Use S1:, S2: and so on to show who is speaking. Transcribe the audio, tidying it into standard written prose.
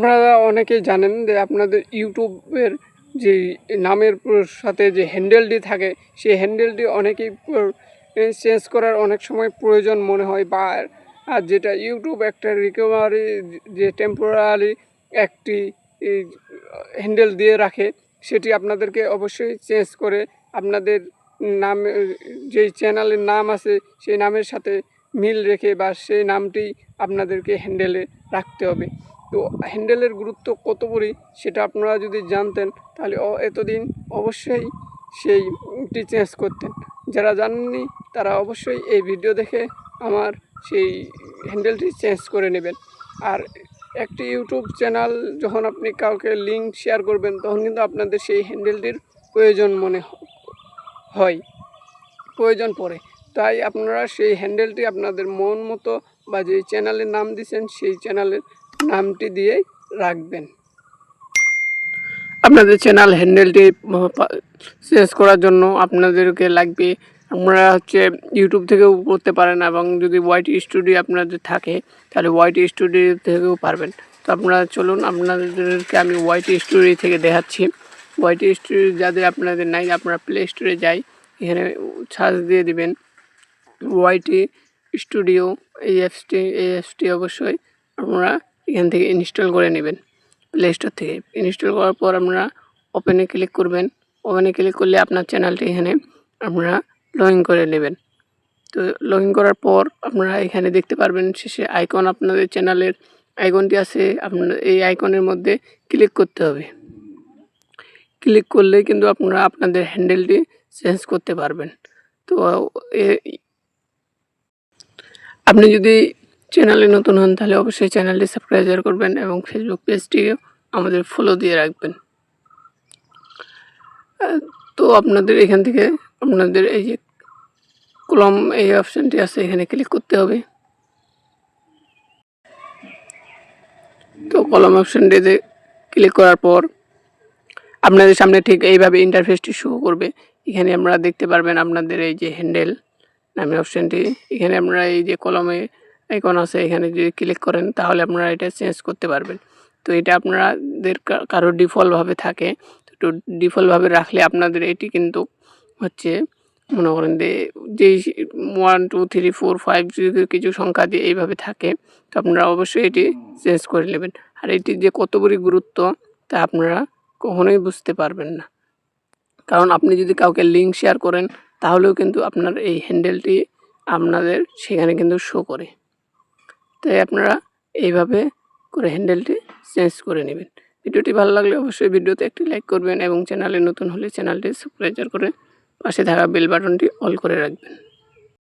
S1: আপনারা অনেকেই জানেন যে আপনাদের ইউটিউবের যে নামের সাথে যে হ্যান্ডেলটি থাকে সেই হ্যান্ডেলটি অনেকেই চেঞ্জ করার অনেক সময় প্রয়োজন মনে হয়, বা আর যেটা ইউটিউব একটা রিকভারি যে টেম্পোরারি একটি হ্যান্ডেল দিয়ে রাখে, সেটি আপনাদেরকে অবশ্যই চেঞ্জ করে আপনাদের নাম যেই চ্যানেলের নাম আছে সেই নামের সাথে মিল রেখে বা সেই নামটি আপনাদেরকে হ্যান্ডেলে রাখতে হবে। তো হ্যান্ডেলের গুরুত্ব কত বড় সেটা আপনারা যদি জানতেন তাহলে এতদিন অবশ্যই সেইটি চেঞ্জ করতেন। যারা জানেননি তারা অবশ্যই এই ভিডিও দেখে আমার সেই হ্যান্ডেলটি চেঞ্জ করে নেবেন। আর একটি ইউটিউব চ্যানেল যখন আপনি কাউকে লিঙ্ক শেয়ার করবেন তখন কিন্তু আপনাদের সেই হ্যান্ডেলটির প্রয়োজন প্রয়োজন পড়ে। তাই আপনারা সেই হ্যান্ডেলটি আপনাদের মন মতো বা যেই চ্যানেলের নাম দিয়েছেন সেই চ্যানেলের নামটি দিয়েই রাখবেন। আপনাদের চ্যানেল হ্যান্ডেলটি চেঞ্জ করার জন্য আপনাদেরকে লাগবে, আপনারা ইউটিউব থেকেও করতে পারেন, এবং যদি ওয়াইটি স্টুডিও আপনাদের থাকে তাহলে ওয়াইটি স্টুডিও থেকেও পারবেন। তো আপনারা চলুন, আপনাদেরকে আমি ওয়াইটি স্টুডিও থেকে দেখাচ্ছি। ওয়াইটি স্টুডিও যাদের আপনাদের নাই, আপনারা প্লে স্টোরে যাই, এখানে সার্চ দিয়ে দিবেন ওয়াইটি স্টুডিও। এই অ্যাপসটি অবশ্যই আপনারা এখান থেকে ইনস্টল করে নেবেন প্লে স্টোর থেকে। ইনস্টল করার পর আপনারা ওপেনে ক্লিক করবেন। ওপেনে ক্লিক করলে আপনার চ্যানেলটি এখানে আপনারা লগ ইন করে নেবেন। তো লগ ইন করার পর আপনারা এখানে দেখতে পারবেন শেষে আইকন, আপনাদের চ্যানেলের আইকনটি আছে, আপনার এই আইকনের মধ্যে ক্লিক করতে হবে। ক্লিক করলে কিন্তু আপনারা আপনাদের হ্যান্ডেলটি চেঞ্জ করতে পারবেন। তো আপনি যদি চ্যানেলে নতুন হন তাহলে অবশ্যই চ্যানেলটি সাবস্ক্রাইব করবেন এবং ফেসবুক পেজটিও আমাদের ফলো দিয়ে রাখবেন। তো আপনাদের এখান থেকে আপনাদের এই যে কলম এই অপশানটি আছে এখানে ক্লিক করতে হবে। তো কলম অপশানটিতে ক্লিক করার পর আপনাদের সামনে ঠিক এইভাবে ইন্টারফেসটি শো করবে। এখানে আপনারা দেখতে পারবেন আপনাদের এই যে হ্যান্ডেল নামে অপশানটি, এখানে আপনারা এই যে কলমে আইকন আছে এখানে যদি ক্লিক করেন তাহলে আপনারা এটা চেঞ্জ করতে পারবেন। তো এটা আপনাদের কারো ডিফল্টভাবে থাকে, তো ডিফল্টভাবে রাখলে আপনাদের এটি কিন্তু মনে করেন যে যেই 1 2 3 4 5 কিছু সংখ্যা দিয়ে এইভাবে থাকে, তো আপনারা অবশ্যই এটি চেঞ্জ করে নেবেন। আর এটির যে কত বড় গুরুত্ব তা আপনারা কখনোই বুঝতে পারবেন না, কারণ আপনি যদি কাউকে লিঙ্ক শেয়ার করেন তাহলেও কিন্তু আপনার এই হ্যান্ডেলটি আপনাদের সেখানে কিন্তু শো করে। তাই আপনারা এইভাবে করে হ্যান্ডেলটি চেঞ্জ করে নেবেন। ভিডিওটি ভালো লাগলে অবশ্যই ভিডিওতে একটি লাইক করবেন এবং চ্যানেলে নতুন হলে চ্যানেলটি সাবস্ক্রাইব করে পাশে থাকা বেল বাটনটি অল করে রাখবেন।